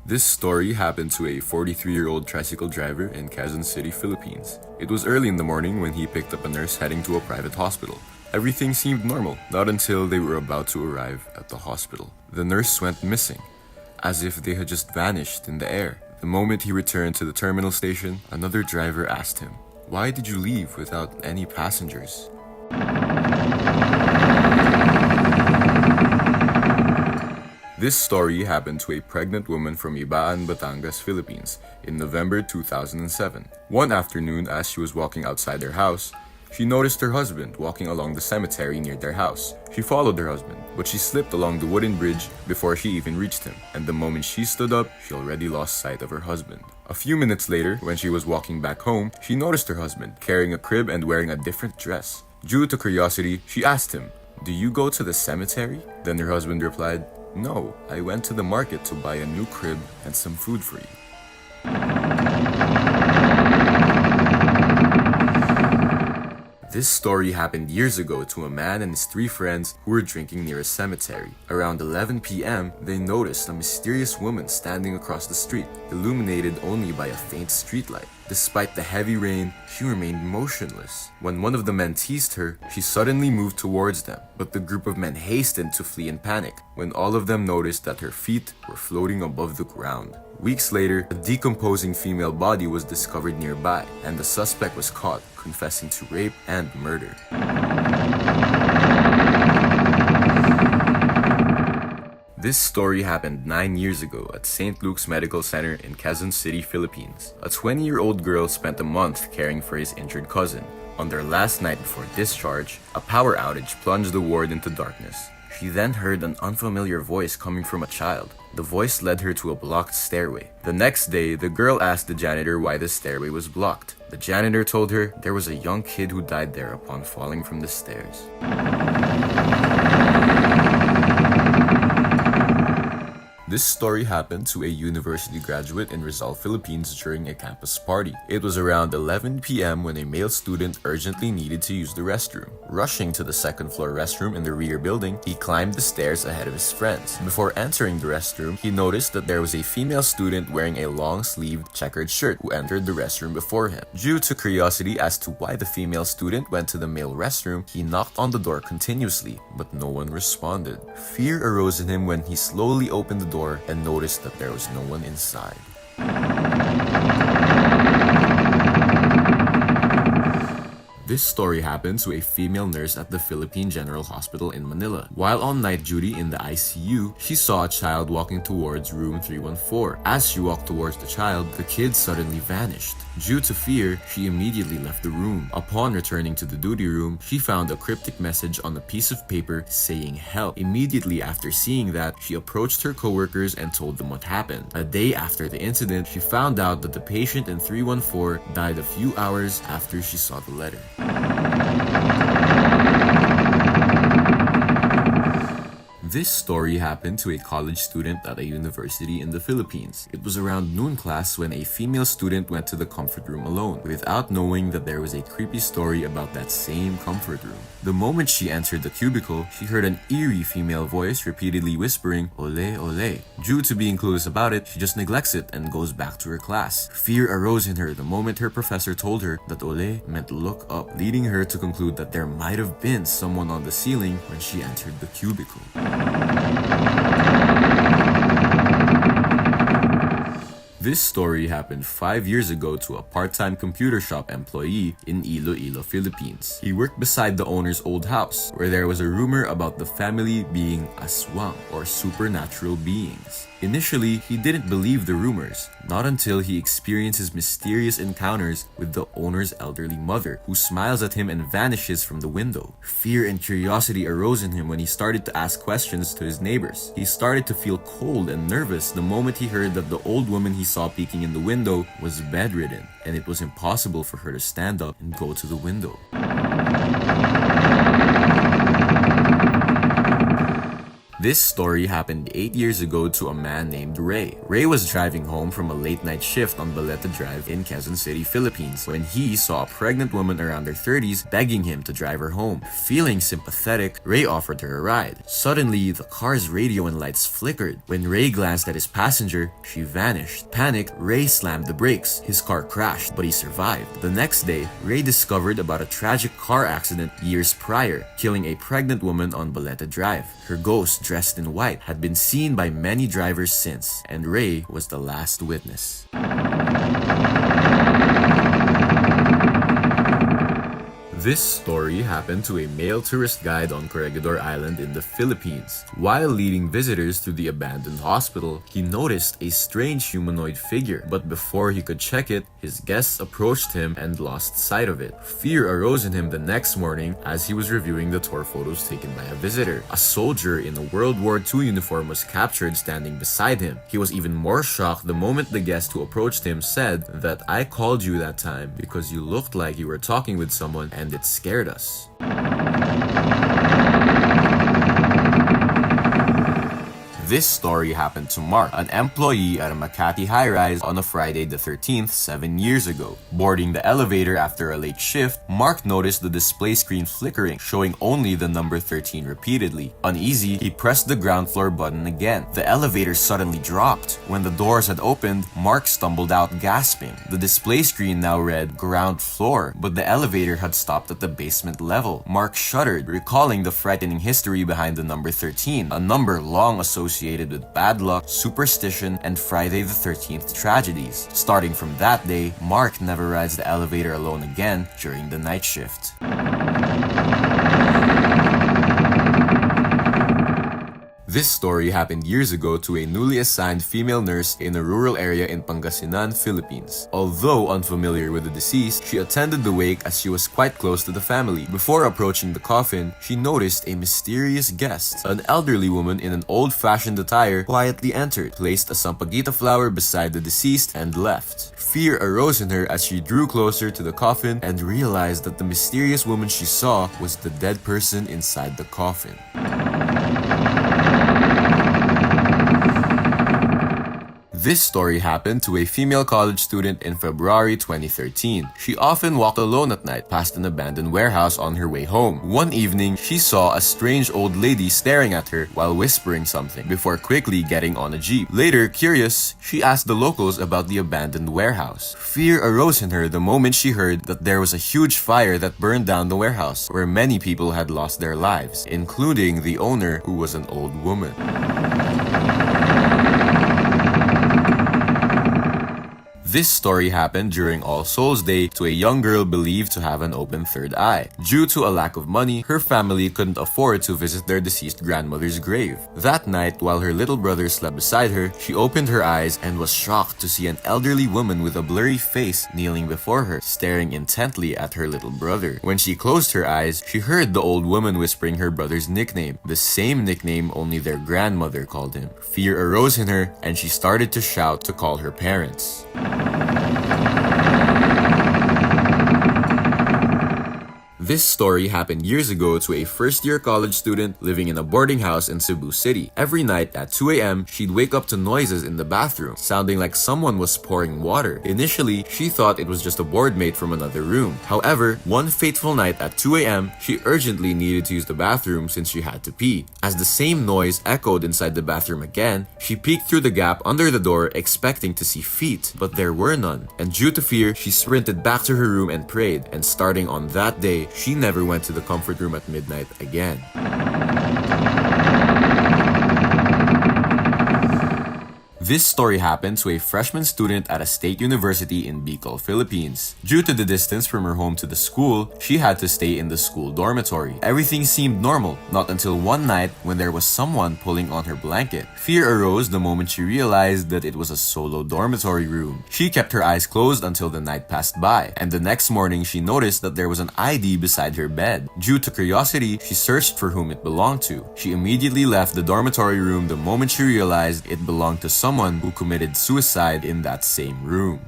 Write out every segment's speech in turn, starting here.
This story happened to a 43-year-old tricycle driver in Quezon City, Philippines. It was early in the morning when he picked up a nurse heading to a private hospital. Everything seemed normal, not until they were about to arrive at the hospital. The nurse went missing, as if they had just vanished in the air. The moment he returned to the terminal station, another driver asked him, "Why did you leave without any passengers?" This story happened to a pregnant woman from Ibaan, Batangas, Philippines in November 2007. One afternoon, as she was walking outside their house, she noticed her husband walking along the cemetery near their house. She followed her husband, but she slipped along the wooden bridge before she even reached him, and the moment she stood up, she already lost sight of her husband. A few minutes later, when she was walking back home, she noticed her husband carrying a crib and wearing a different dress. Due to curiosity, she asked him, "Do you go to the cemetery?" Then her husband replied, "No, I went to the market to buy a new crib and some food for you." This story happened years ago to a man and his three friends who were drinking near a cemetery. Around 11 p.m., they noticed a mysterious woman standing across the street, illuminated only by a faint streetlight. Despite the heavy rain, she remained motionless. When one of the men teased her, she suddenly moved towards them, but the group of men hastened to flee in panic when all of them noticed that her feet were floating above the ground. Weeks later, a decomposing female body was discovered nearby, and the suspect was caught, confessing to rape and murder. This story happened 9 years ago at St. Luke's Medical Center in Quezon City, Philippines. A 20-year-old girl spent a month caring for his injured cousin. On their last night before discharge, a power outage plunged the ward into darkness. She then heard an unfamiliar voice coming from a child. The voice led her to a blocked stairway. The next day, the girl asked the janitor why the stairway was blocked. The janitor told her there was a young kid who died there upon falling from the stairs. This story happened to a university graduate in Rizal, Philippines during a campus party. It was around 11 p.m. when a male student urgently needed to use the restroom. Rushing to the second-floor restroom in the rear building, he climbed the stairs ahead of his friends. Before entering the restroom, he noticed that there was a female student wearing a long-sleeved checkered shirt who entered the restroom before him. Due to curiosity as to why the female student went to the male restroom, he knocked on the door continuously, but no one responded. Fear arose in him when he slowly opened the door and noticed that there was no one inside. This story happened to a female nurse at the Philippine General Hospital in Manila. While on night duty in the ICU, she saw a child walking towards room 314. As she walked towards the child, the kid suddenly vanished. Due to fear, she immediately left the room. Upon returning to the duty room, she found a cryptic message on a piece of paper saying help. Immediately after seeing that, she approached her coworkers and told them what happened. A day after the incident, she found out that the patient in 314 died a few hours after she saw the letter. This story happened to a college student at a university in the Philippines. It was around noon class when a female student went to the comfort room alone, without knowing that there was a creepy story about that same comfort room. The moment she entered the cubicle, she heard an eerie female voice repeatedly whispering, "Ole, ole." Due to being clueless about it, she just neglects it and goes back to her class. Fear arose in her the moment her professor told her that ole meant look up, leading her to conclude that there might have been someone on the ceiling when she entered the cubicle. This story happened 5 years ago to a part-time computer shop employee in Iloilo, Philippines. He worked beside the owner's old house, where there was a rumor about the family being aswang, or supernatural beings. Initially, he didn't believe the rumors, not until he experiences mysterious encounters with the owner's elderly mother, who smiles at him and vanishes from the window. Fear and curiosity arose in him when he started to ask questions to his neighbors. He started to feel cold and nervous the moment he heard that the old woman he saw peeking in the window was bedridden, and it was impossible for her to stand up and go to the window. This story happened 8 years ago to a man named Ray. Ray was driving home from a late night shift on Baleta Drive in Quezon City, Philippines, when he saw a pregnant woman around her 30s begging him to drive her home. Feeling sympathetic, Ray offered her a ride. Suddenly, the car's radio and lights flickered. When Ray glanced at his passenger, she vanished. Panicked, Ray slammed the brakes. His car crashed, but he survived. The next day, Ray discovered about a tragic car accident years prior, killing a pregnant woman on Baleta Drive. Her ghost, dressed in white, had been seen by many drivers since, and Ray was the last witness. This story happened to a male tourist guide on Corregidor Island in the Philippines. While leading visitors to the abandoned hospital, he noticed a strange humanoid figure, but before he could check it, his guests approached him and lost sight of it. Fear arose in him the next morning as he was reviewing the tour photos taken by a visitor. A soldier in a World War II uniform was captured standing beside him. He was even more shocked the moment the guest who approached him said that "I called you that time because you looked like you were talking with someone and it scared us." This story happened to Mark, an employee at a Makati high-rise on a Friday the 13th, 7 years ago. Boarding the elevator after a late shift, Mark noticed the display screen flickering, showing only the number 13 repeatedly. Uneasy, he pressed the ground floor button again. The elevator suddenly dropped. When the doors had opened, Mark stumbled out gasping. The display screen now read ground floor, but the elevator had stopped at the basement level. Mark shuddered, recalling the frightening history behind the number 13, a number long associated with bad luck, superstition, and Friday the 13th tragedies. Starting from that day, Mark never rides the elevator alone again during the night shift. This story happened years ago to a newly assigned female nurse in a rural area in Pangasinan, Philippines. Although unfamiliar with the deceased, she attended the wake as she was quite close to the family. Before approaching the coffin, she noticed a mysterious guest. An elderly woman in an old-fashioned attire quietly entered, placed a sampaguita flower beside the deceased, and left. Fear arose in her as she drew closer to the coffin and realized that the mysterious woman she saw was the dead person inside the coffin. This story happened to a female college student in February 2013. She often walked alone at night past an abandoned warehouse on her way home. One evening, she saw a strange old lady staring at her while whispering something before quickly getting on a jeep. Later, curious, she asked the locals about the abandoned warehouse. Fear arose in her the moment she heard that there was a huge fire that burned down the warehouse where many people had lost their lives, including the owner, who was an old woman. This story happened during All Souls Day to a young girl believed to have an open third eye. Due to a lack of money, her family couldn't afford to visit their deceased grandmother's grave. That night, while her little brother slept beside her, she opened her eyes and was shocked to see an elderly woman with a blurry face kneeling before her, staring intently at her little brother. When she closed her eyes, she heard the old woman whispering her brother's nickname, the same nickname only their grandmother called him. Fear arose in her, and she started to shout to call her parents. This story happened years ago to a first-year college student living in a boarding house in Cebu City. Every night at 2 a.m., she'd wake up to noises in the bathroom, sounding like someone was pouring water. Initially, she thought it was just a board mate from another room. However, one fateful night at 2 a.m., she urgently needed to use the bathroom since she had to pee. As the same noise echoed inside the bathroom again, she peeked through the gap under the door expecting to see feet, but there were none. And due to fear, she sprinted back to her room and prayed, and starting on that day, she never went to the comfort room at midnight again. This story happened to a freshman student at a state university in Bicol, Philippines. Due to the distance from her home to the school, she had to stay in the school dormitory. Everything seemed normal, not until one night when there was someone pulling on her blanket. Fear arose the moment she realized that it was a solo dormitory room. She kept her eyes closed until the night passed by, and the next morning she noticed that there was an ID beside her bed. Due to curiosity, she searched for whom it belonged to. She immediately left the dormitory room the moment she realized it belonged to someone who committed suicide in that same room.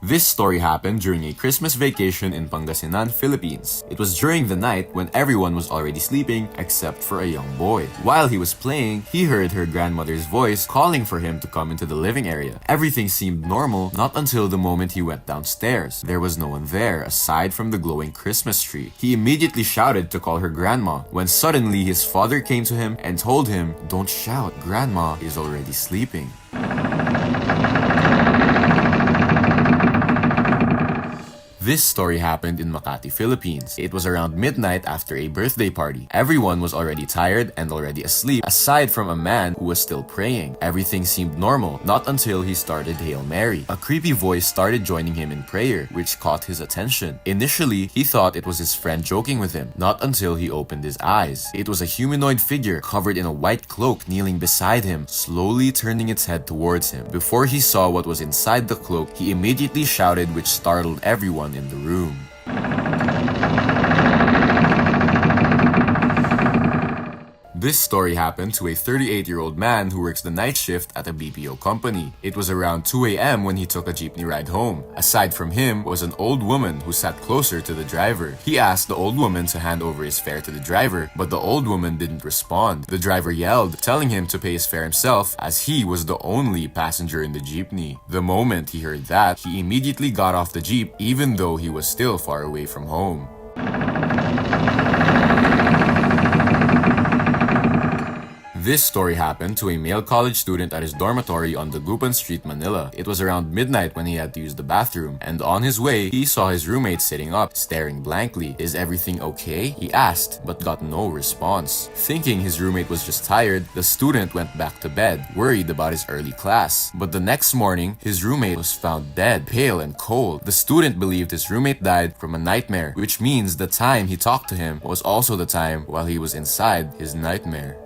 This story happened during a Christmas vacation in Pangasinan, Philippines. It was during the night when everyone was already sleeping except for a young boy. While he was playing, he heard her grandmother's voice calling for him to come into the living area. Everything seemed normal, not until the moment he went downstairs. There was no one there aside from the glowing Christmas tree. He immediately shouted to call her grandma, when suddenly his father came to him and told him, "Don't shout, grandma is already sleeping." This story happened in Makati, Philippines. It was around midnight after a birthday party. Everyone was already tired and already asleep, aside from a man who was still praying. Everything seemed normal, not until he started Hail Mary. A creepy voice started joining him in prayer, which caught his attention. Initially, he thought it was his friend joking with him, not until he opened his eyes. It was a humanoid figure covered in a white cloak kneeling beside him, slowly turning its head towards him. Before he saw what was inside the cloak, he immediately shouted, which startled everyone in the room. This story happened to a 38-year-old man who works the night shift at a BPO company. It was around 2 a.m. when he took a jeepney ride home. Aside from him was an old woman who sat closer to the driver. He asked the old woman to hand over his fare to the driver, but the old woman didn't respond. The driver yelled, telling him to pay his fare himself as he was the only passenger in the jeepney. The moment he heard that, he immediately got off the jeep even though he was still far away from home. This story happened to a male college student at his dormitory on Dagupan Street, Manila. It was around midnight when he had to use the bathroom, and on his way, he saw his roommate sitting up, staring blankly. "Is everything okay?" he asked, but got no response. Thinking his roommate was just tired, the student went back to bed, worried about his early class. But the next morning, his roommate was found dead, pale and cold. The student believed his roommate died from a nightmare, which means the time he talked to him was also the time while he was inside his nightmare.